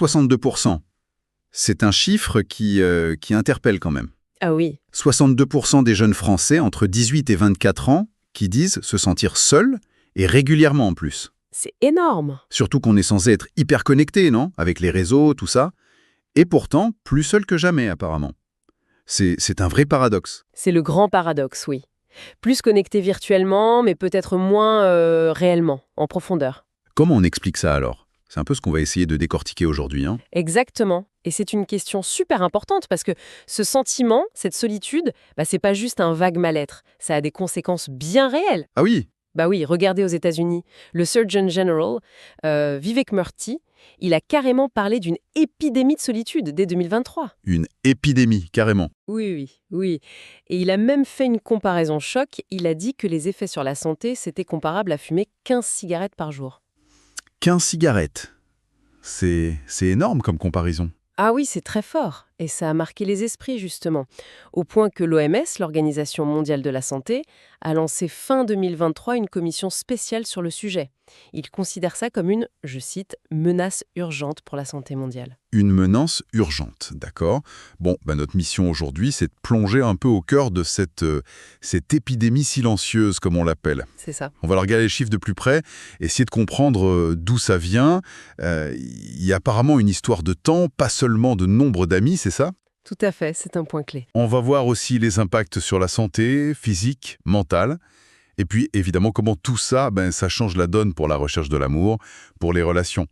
62%. C'est un chiffre qui interpelle quand même. Ah oui, 62% des jeunes Français entre 18 et 24 ans qui disent se sentir seuls, et régulièrement en plus. c'est énorme. Surtout qu'on est censé être hyper connecté, non? Avec les réseaux, tout ça. Et pourtant, plus seul que jamais, apparemment. C'est un vrai paradoxe. C'est le grand paradoxe, oui. Plus connecté virtuellement, mais peut-être moins réellement, en profondeur. Comment on explique ça alors? C'est un peu ce qu'on va essayer de décortiquer aujourd'hui, hein? Exactement. Et c'est une question super importante parce que ce sentiment, cette solitude, c'est pas juste un vague mal-être. Ça a des conséquences bien réelles. Ah oui, Bah oui, regardez aux États-Unis. Le Surgeon General, Vivek Murthy, il a carrément parlé d'une épidémie de solitude dès 2023. une épidémie, carrément. Oui. Et il a même fait une comparaison choc. Il a dit que les effets sur la santé, c'était comparable à fumer 15 cigarettes par jour. 15 cigarettes. C'est énorme comme comparaison. Ah oui, c'est très fort. Et ça a marqué les esprits, justement. Au point que l'OMS, l'Organisation mondiale de la santé, a lancé fin 2023 une commission spéciale sur le sujet. Il considère ça comme une, je cite, menace urgente pour la santé mondiale. Une menace urgente, d'accord? Bon, notre mission aujourd'hui, c'est de plonger un peu au cœur de cette épidémie silencieuse, comme on l'appelle. C'est ça. On va regarder les chiffres de plus près, essayer de comprendre d'où ça vient. Il y a apparemment une histoire de temps, pas seulement de nombre d'amis, c'est ça? Tout à fait, c'est un point clé. On va voir aussi les impacts sur la santé, physique, mentale. Et puis, évidemment, comment tout ça, ça change la donne pour la recherche de l'amour, pour les relations.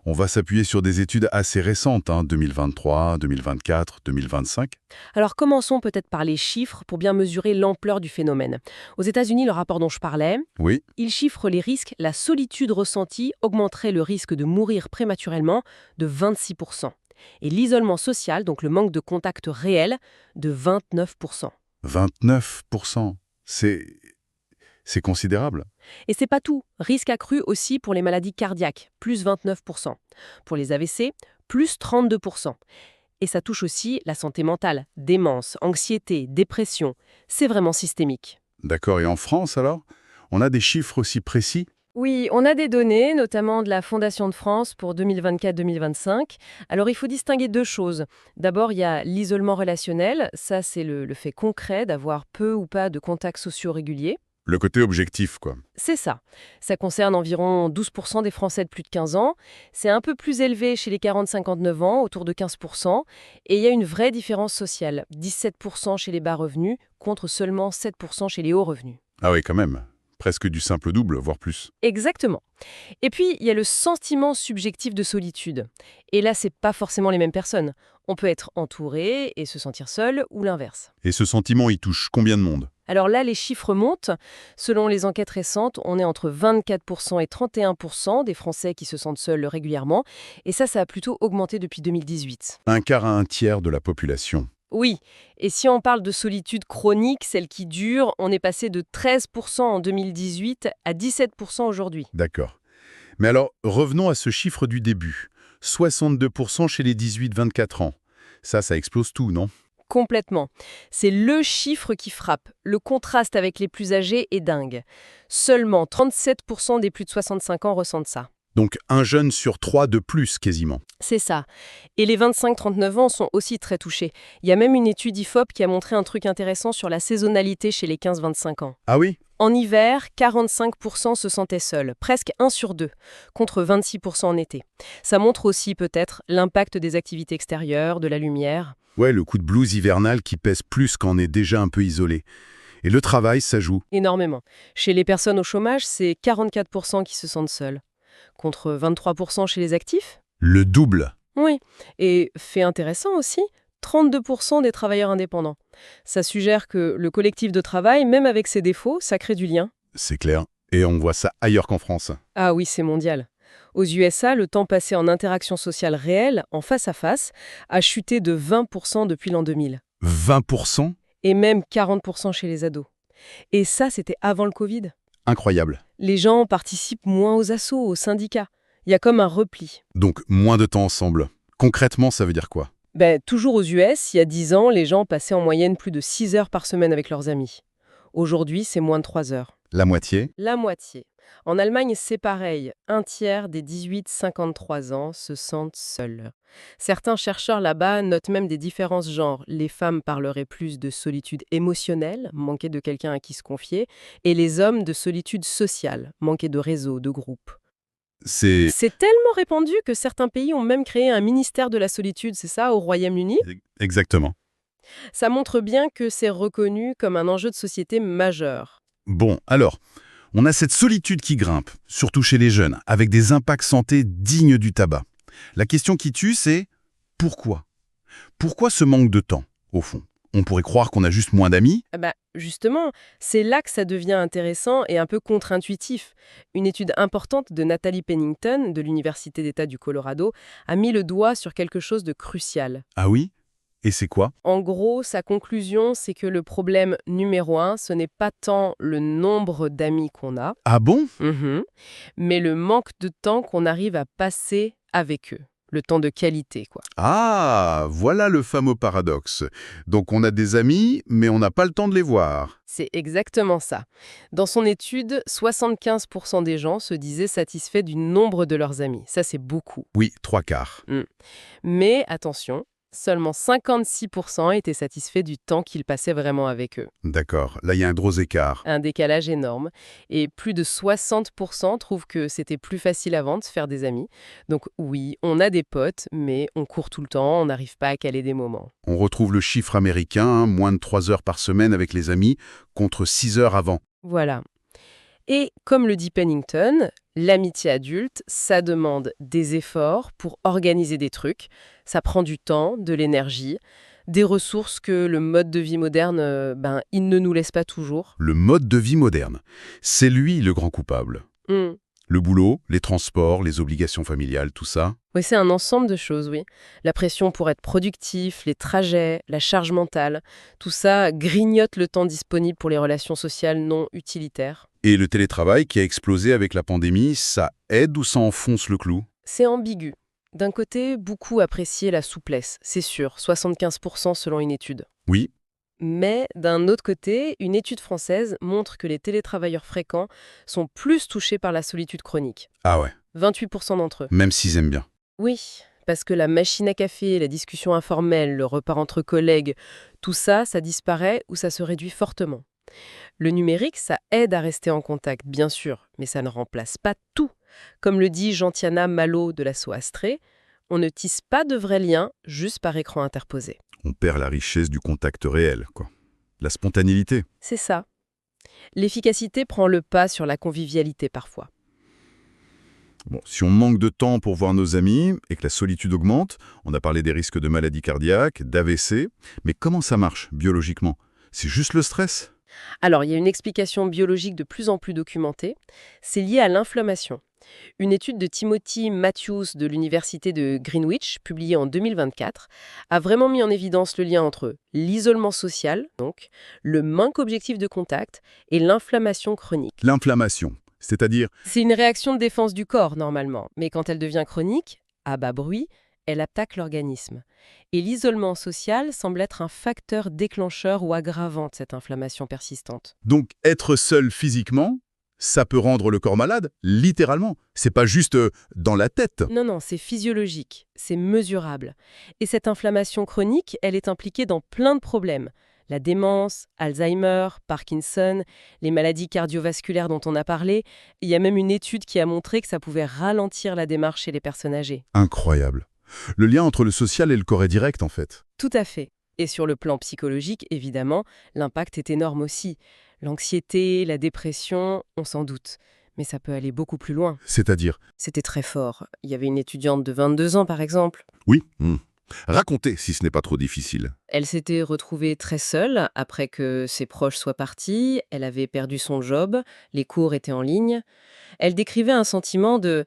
On va s'appuyer sur des études assez récentes, 2023, 2024, 2025. Alors commençons peut-être par les chiffres pour bien mesurer l'ampleur du phénomène. Aux États-Unis, le rapport dont je parlais, Oui, il chiffre les risques. La solitude ressentie augmenterait le risque de mourir prématurément de 26%. Et l'isolement social, donc le manque de contact réel, de 29%. 29%. C'est considérable. Et c'est pas tout. Risque accru aussi pour les maladies cardiaques, plus 29%. Pour les AVC, plus 32%. Et ça touche aussi la santé mentale, démence, anxiété, dépression. C'est vraiment systémique. D'accord, et en France alors? On a des chiffres aussi précis? Oui, on a des données, notamment de la Fondation de France pour 2024-2025. Alors il faut distinguer deux choses. D'abord, il y a l'isolement relationnel. Ça, c'est le fait concret d'avoir peu ou pas de contacts sociaux réguliers. Le côté objectif, quoi. C'est ça. Ça concerne environ 12% des Français de plus de 15 ans. C'est un peu plus élevé chez les 40-59 ans, autour de 15%. Et il y a une vraie différence sociale. 17% chez les bas revenus, contre seulement 7% chez les hauts revenus. Ah oui, quand même. Presque du simple double, voire plus. Exactement. Et puis, il y a le sentiment subjectif de solitude. Et là, c'est pas forcément les mêmes personnes. On peut être entouré et se sentir seul, ou l'inverse. Et ce sentiment, il touche combien de monde? Alors là, les chiffres montent. Selon les enquêtes récentes, on est entre 24% et 31% des Français qui se sentent seuls régulièrement. Et ça a plutôt augmenté depuis 2018. Un quart à un tiers de la population. Oui, et si on parle de solitude chronique, celle qui dure, on est passé de 13% en 2018 à 17% aujourd'hui. D'accord. Mais alors, revenons à ce chiffre du début. 62% chez les 18-24 ans. Ça explose tout, non? Complètement. C'est le chiffre qui frappe. Le contraste avec les plus âgés est dingue. Seulement 37% des plus de 65 ans ressentent ça. Donc un jeune sur 3 de plus, quasiment. C'est ça. Et les 25-39 ans sont aussi très touchés. Il y a même une étude IFOP qui a montré un truc intéressant sur la saisonnalité chez les 15-25 ans. Ah oui? En hiver, 45% se sentaient seuls, presque 1 sur 2, contre 26% en été. Ça montre aussi peut-être l'impact des activités extérieures, de la lumière. Ouais, le coup de blues hivernal qui pèse plus quand on est déjà un peu isolé. Et le travail, ça joue. Énormément. Chez les personnes au chômage, c'est 44% qui se sentent seuls, contre 23% chez les actifs. Le double. Oui. Et fait intéressant aussi, 32% des travailleurs indépendants. Ça suggère que le collectif de travail, même avec ses défauts, ça crée du lien. C'est clair. Et on voit ça ailleurs qu'en France. Ah oui, c'est mondial. Aux USA, le temps passé en interaction sociale réelle, en face à face, a chuté de 20% depuis l'an 2000. 20%? Et même 40% chez les ados. Et ça, c'était avant le Covid. Incroyable. Les gens participent moins aux assos, aux syndicats. Il y a comme un repli. Donc moins de temps ensemble. Concrètement, ça veut dire quoi? Toujours aux US, il y a 10 ans, les gens passaient en moyenne plus de 6 heures par semaine avec leurs amis. Aujourd'hui, c'est moins de 3 heures. La moitié? La moitié. En Allemagne, c'est pareil. Un tiers des 18-53 ans se sentent seuls. Certains chercheurs là-bas notent même des différences genre les femmes parleraient plus de solitude émotionnelle, manquer de quelqu'un à qui se confier, et les hommes de solitude sociale, manquer de réseau, de groupe. C'est... C'est tellement répandu que certains pays ont même créé un ministère de la solitude, c'est ça, au Royaume-Uni. Exactement. Ça montre bien que c'est reconnu comme un enjeu de société majeur. Bon, alors, on a cette solitude qui grimpe, surtout chez les jeunes, avec des impacts santé dignes du tabac. La question qui tue, c'est pourquoi? Pourquoi ce manque de temps, au fond? On pourrait croire qu'on a juste moins d'amis. Justement, c'est là que ça devient intéressant et un peu contre-intuitif. Une étude importante de Natalie Pennington, de l'Université d'État du Colorado, a mis le doigt sur quelque chose de crucial. Ah oui? Et c'est quoi? En gros, sa conclusion, c'est que le problème numéro un, ce n'est pas tant le nombre d'amis qu'on a, Ah bon? mais le manque de temps qu'on arrive à passer avec eux. Le temps de qualité, quoi. Ah, voilà le fameux paradoxe. Donc on a des amis, mais on n'a pas le temps de les voir. C'est exactement ça. Dans son étude, 75% des gens se disaient satisfaits du nombre de leurs amis. Ça, c'est beaucoup. Oui, 3/4. Mais attention, seulement 56% étaient satisfaits du temps qu'ils passaient vraiment avec eux. D'accord, là il y a un gros écart. Un décalage énorme. Et plus de 60% trouvent que c'était plus facile avant de se faire des amis. Donc oui, on a des potes, mais on court tout le temps, on n'arrive pas à caler des moments. On retrouve le chiffre américain, moins de 3 heures par semaine avec les amis, contre 6 heures avant. Voilà. Et comme le dit Pennington, l'amitié adulte, ça demande des efforts pour organiser des trucs. Ça prend du temps, de l'énergie, des ressources que le mode de vie moderne, il ne nous laisse pas toujours. Le mode de vie moderne, c'est lui le grand coupable. Hmm. Le boulot, les transports, les obligations familiales, tout ça. Oui, c'est un ensemble de choses, oui. La pression pour être productif, les trajets, la charge mentale, tout ça grignote le temps disponible pour les relations sociales non utilitaires. Et le télétravail qui a explosé avec la pandémie, ça aide ou ça enfonce le clou? C'est ambigu. D'un côté, beaucoup appréciaient la souplesse, c'est sûr, 75% selon une étude. Oui, Mais d'un autre côté, une étude française montre que les télétravailleurs fréquents sont plus touchés par la solitude chronique. ah ouais, 28% d'entre eux. même s'ils aiment bien. Oui, parce que la machine à café, la discussion informelle, le repas entre collègues, tout ça, ça disparaît ou ça se réduit fortement. Le numérique, ça aide à rester en contact, bien sûr, mais ça ne remplace pas tout. Comme le dit Gentiana Malo de l'asso Astrée, on ne tisse pas de vrais liens juste par écran interposé. On perd la richesse du contact réel, quoi. La spontanéité. C'est ça. L'efficacité prend le pas sur la convivialité parfois. Bon, si on manque de temps pour voir nos amis et que la solitude augmente, on a parlé des risques de maladies cardiaques, d'AVC, mais comment ça marche biologiquement? C'est juste le stress? Alors, il y a une explication biologique de plus en plus documentée. C'est lié à l'inflammation. Une étude de Timothy Matthews de l'Université de Greenwich, publiée en 2024, a vraiment mis en évidence le lien entre l'isolement social, donc le manque objectif de contact, et l'inflammation chronique. L'inflammation, c'est-à-dire... C'est une réaction de défense du corps, normalement, mais quand elle devient chronique, à bas bruit, elle attaque l'organisme. Et l'isolement social semble être un facteur déclencheur ou aggravant de cette inflammation persistante. Donc, être seul physiquement, ça peut rendre le corps malade, littéralement. C'est pas juste dans la tête. Non, c'est physiologique, c'est mesurable. Et cette inflammation chronique, elle est impliquée dans plein de problèmes. La démence, Alzheimer, Parkinson, les maladies cardiovasculaires dont on a parlé. Il y a même une étude qui a montré que ça pouvait ralentir la démarche chez les personnes âgées. Incroyable. Le lien entre le social et le corps est direct, en fait. Tout à fait. Et sur le plan psychologique, évidemment, l'impact est énorme aussi. L'anxiété, la dépression, on s'en doute. Mais ça peut aller beaucoup plus loin. C'est-à-dire... C'était très fort. Il y avait une étudiante de 22 ans, par exemple. Oui. Racontez, si ce n'est pas trop difficile. Elle s'était retrouvée très seule après que ses proches soient partis. Elle avait perdu son job. Les cours étaient en ligne. Elle décrivait un sentiment de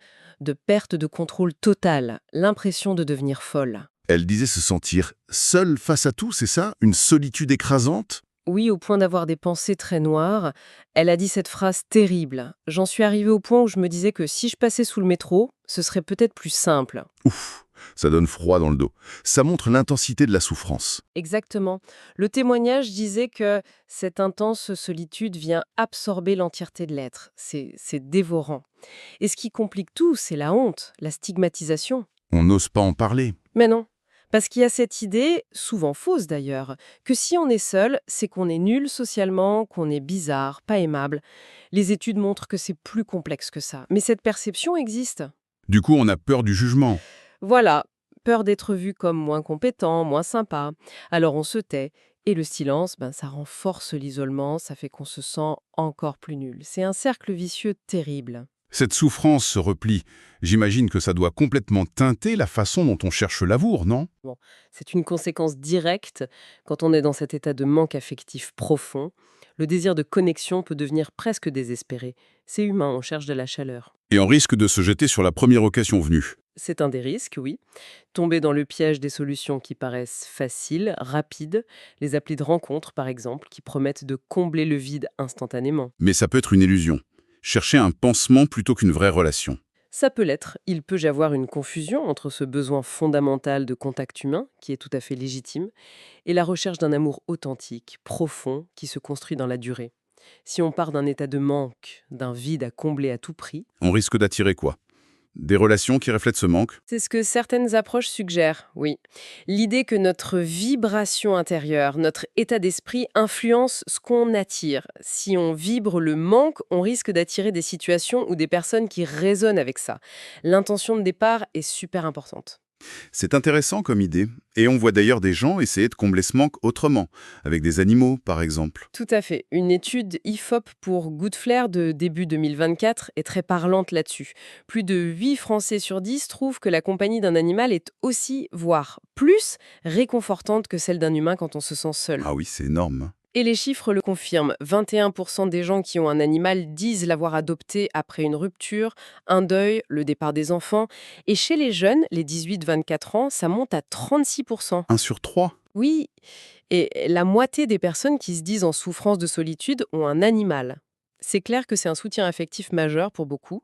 perte de contrôle total, l'impression de devenir folle. Elle disait se sentir seule face à tout, c'est ça? Une solitude écrasante? Oui, au point d'avoir des pensées très noires. Elle a dit cette phrase terrible. J'en suis arrivée au point où je me disais que si je passais sous le métro, ce serait peut-être plus simple. Ouf, ça donne froid dans le dos. Ça montre l'intensité de la souffrance. Exactement. Le témoignage disait que cette intense solitude vient absorber l'entièreté de l'être. C'est dévorant. Et ce qui complique tout, c'est la honte, la stigmatisation. On n'ose pas en parler. Mais non. Parce qu'il y a cette idée, souvent fausse d'ailleurs, que si on est seul, c'est qu'on est nul socialement, qu'on est bizarre, pas aimable. Les études montrent que c'est plus complexe que ça. Mais cette perception existe. Du coup, on a peur du jugement. Voilà, peur d'être vu comme moins compétent, moins sympa. Alors on se tait. Et le silence, ça renforce l'isolement, ça fait qu'on se sent encore plus nul. C'est un cercle vicieux terrible. Cette souffrance se replie. J'imagine que ça doit complètement teinter la façon dont on cherche l'amour, non? Bon, c'est une conséquence directe quand on est dans cet état de manque affectif profond. Le désir de connexion peut devenir presque désespéré. C'est humain, on cherche de la chaleur. Et on risque de se jeter sur la première occasion venue. C'est un des risques, oui. Tomber dans le piège des solutions qui paraissent faciles, rapides, les applis de rencontre par exemple, qui promettent de combler le vide instantanément. Mais ça peut être une illusion. Chercher un pansement plutôt qu'une vraie relation. Ça peut l'être, il peut y avoir une confusion entre ce besoin fondamental de contact humain, qui est tout à fait légitime, et la recherche d'un amour authentique, profond, qui se construit dans la durée. Si on part d'un état de manque, d'un vide à combler à tout prix, On risque d'attirer quoi? Des relations qui reflètent ce manque? c'est ce que certaines approches suggèrent, oui. L'idée que notre vibration intérieure, notre état d'esprit influence ce qu'on attire. Si on vibre le manque, on risque d'attirer des situations ou des personnes qui résonnent avec ça. L'intention de départ est super importante. C'est intéressant comme idée. Et on voit d'ailleurs des gens essayer de combler ce manque autrement, avec des animaux par exemple. Tout à fait. Une étude IFOP pour Good Flair de début 2024 est très parlante là-dessus. Plus de 8 Français sur 10 trouvent que la compagnie d'un animal est aussi, voire plus, réconfortante que celle d'un humain quand on se sent seul. Ah oui, c'est énorme. Et les chiffres le confirment. 21% des gens qui ont un animal disent l'avoir adopté après une rupture, un deuil, le départ des enfants. Et chez les jeunes, les 18-24 ans, ça monte à 36%. 1 sur 3. Oui, et la moitié des personnes qui se disent en souffrance de solitude ont un animal. C'est clair que c'est un soutien affectif majeur pour beaucoup,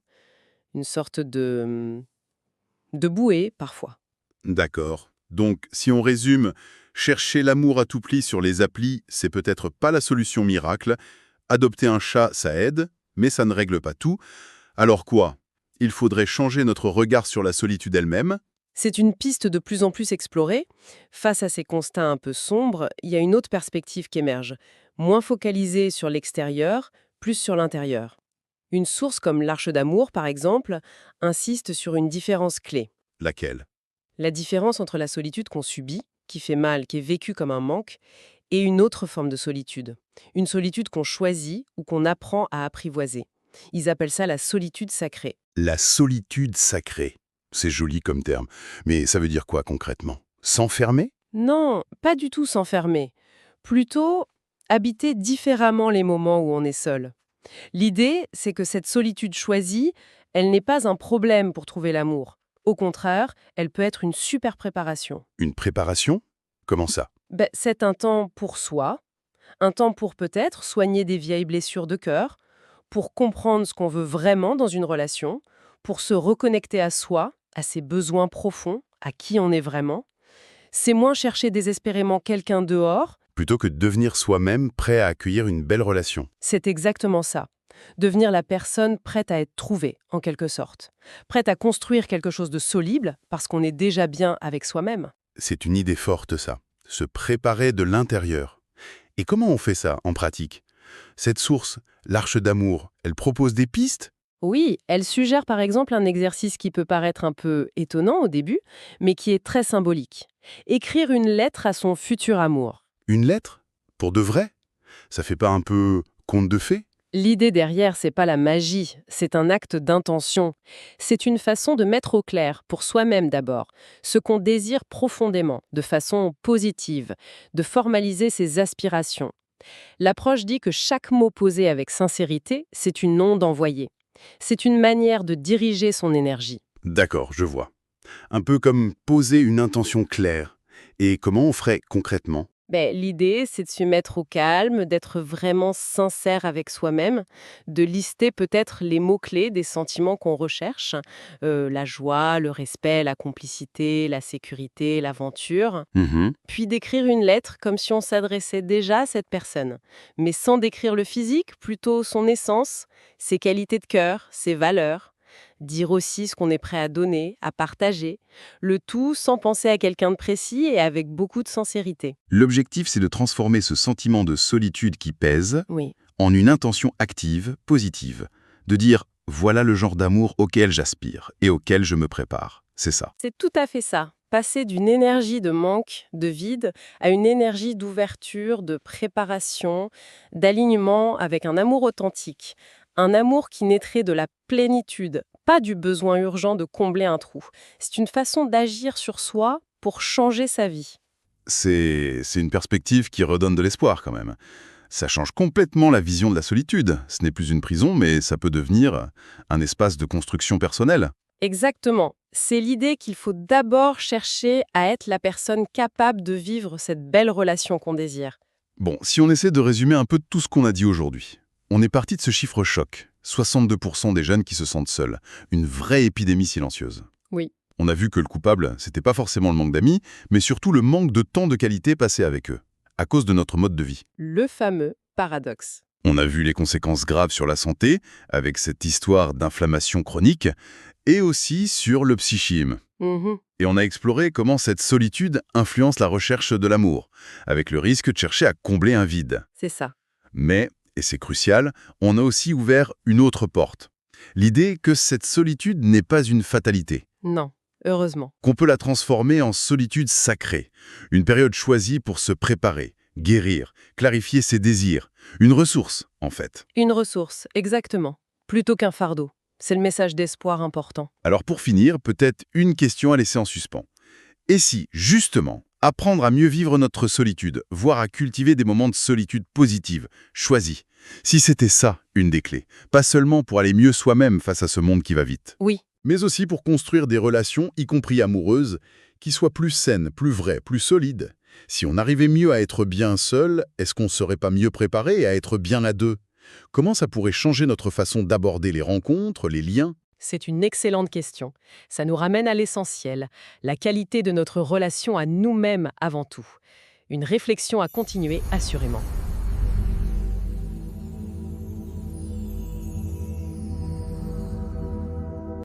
une sorte de bouée parfois. D'accord. Donc, si on résume, chercher l'amour à tout prix sur les applis, c'est peut-être pas la solution miracle. Adopter un chat, ça aide, mais ça ne règle pas tout. Alors quoi? Il faudrait changer notre regard sur la solitude elle-même? C'est une piste de plus en plus explorée. Face à ces constats un peu sombres, il y a une autre perspective qui émerge, moins focalisée sur l'extérieur, plus sur l'intérieur. Une source comme l'Arche d'amour, par exemple, insiste sur une différence clé. Laquelle? La différence entre la solitude qu'on subit, qui fait mal, qui est vécue comme un manque, et une autre forme de solitude. Une solitude qu'on choisit ou qu'on apprend à apprivoiser. Ils appellent ça la solitude sacrée. La solitude sacrée. C'est joli comme terme. Mais ça veut dire quoi concrètement? S'enfermer? Non, pas du tout s'enfermer. Plutôt habiter différemment les moments où on est seul. L'idée, c'est que cette solitude choisie, elle n'est pas un problème pour trouver l'amour. Au contraire, elle peut être une super préparation. Une préparation? Comment ça? C'est un temps pour soi, un temps pour peut-être soigner des vieilles blessures de cœur, pour comprendre ce qu'on veut vraiment dans une relation, pour se reconnecter à soi, à ses besoins profonds, à qui on est vraiment. C'est moins chercher désespérément quelqu'un dehors, Plutôt que de devenir soi-même prêt à accueillir une belle relation. c'est exactement ça. Devenir la personne prête à être trouvée, en quelque sorte. Prête à construire quelque chose de solide, parce qu'on est déjà bien avec soi-même. C'est une idée forte, ça. Se préparer de l'intérieur. Et comment on fait ça en pratique? Cette source, l'Arche d'amour, elle propose des pistes? Oui, elle suggère par exemple un exercice qui peut paraître un peu étonnant au début, mais qui est très symbolique. Écrire une lettre à son futur amour. Une lettre? Pour de vrai? Ça fait pas un peu conte de fées? L'idée derrière, c'est pas la magie, c'est un acte d'intention. C'est une façon de mettre au clair, pour soi-même d'abord, ce qu'on désire profondément, de façon positive, de formaliser ses aspirations. L'approche dit que chaque mot posé avec sincérité, c'est une onde envoyée. C'est une manière de diriger son énergie. D'accord, je vois. Un peu comme poser une intention claire. Et comment on ferait concrètement? L'idée, c'est de se mettre au calme, d'être vraiment sincère avec soi-même, de lister peut-être les mots-clés des sentiments qu'on recherche, la joie, le respect, la complicité, la sécurité, l'aventure, Mhm. puis d'écrire une lettre comme si on s'adressait déjà à cette personne, mais sans décrire le physique, plutôt son essence, ses qualités de cœur, ses valeurs. Dire aussi ce qu'on est prêt à donner, à partager, le tout sans penser à quelqu'un de précis et avec beaucoup de sincérité. L'objectif, c'est de transformer ce sentiment de solitude qui pèse Oui. en une intention active, positive. De dire, voilà le genre d'amour auquel j'aspire et auquel je me prépare. C'est ça. C'est tout à fait ça. Passer d'une énergie de manque, de vide, à une énergie d'ouverture, de préparation, d'alignement avec un amour authentique. Un amour qui naîtrait de la plénitude, pas du besoin urgent de combler un trou. C'est une façon d'agir sur soi pour changer sa vie. C'est une perspective qui redonne de l'espoir quand même. Ça change complètement la vision de la solitude. Ce n'est plus une prison, mais ça peut devenir un espace de construction personnelle. Exactement. C'est l'idée qu'il faut d'abord chercher à être la personne capable de vivre cette belle relation qu'on désire. Bon, si on essaie de résumer un peu tout ce qu'on a dit aujourd'hui, on est parti de ce chiffre choc. 62% des jeunes qui se sentent seuls. Une vraie épidémie silencieuse. Oui, On a vu que le coupable, c'était pas forcément le manque d'amis, mais surtout le manque de temps de qualité passé avec eux, à cause de notre mode de vie. le fameux paradoxe. On a vu les conséquences graves sur la santé, avec cette histoire d'inflammation chronique, et aussi sur le psychisme. Mhm, Et on a exploré comment cette solitude influence la recherche de l'amour, avec le risque de chercher à combler un vide. c'est ça. Mais, et c'est crucial, on a aussi ouvert une autre porte. L'idée que cette solitude n'est pas une fatalité, Non, heureusement. qu'on peut la transformer en solitude sacrée, une période choisie pour se préparer, guérir, clarifier ses désirs, une ressource, en fait. Une ressource, exactement. Plutôt qu'un fardeau. C'est le message d'espoir important. Alors pour finir, peut-être une question à laisser en suspens. Et si, justement, apprendre à mieux vivre notre solitude, voire à cultiver des moments de solitude positive, choisis, si c'était ça, une des clés, pas seulement pour aller mieux soi-même face à ce monde qui va vite, Oui, mais aussi pour construire des relations, y compris amoureuses, qui soient plus saines, plus vraies, plus solides. Si on arrivait mieux à être bien seul, est-ce qu'on ne serait pas mieux préparé à être bien à deux? Comment ça pourrait changer notre façon d'aborder les rencontres, les liens? c'est une excellente question. Ça nous ramène à l'essentiel, la qualité de notre relation à nous-mêmes avant tout. Une réflexion à continuer, assurément.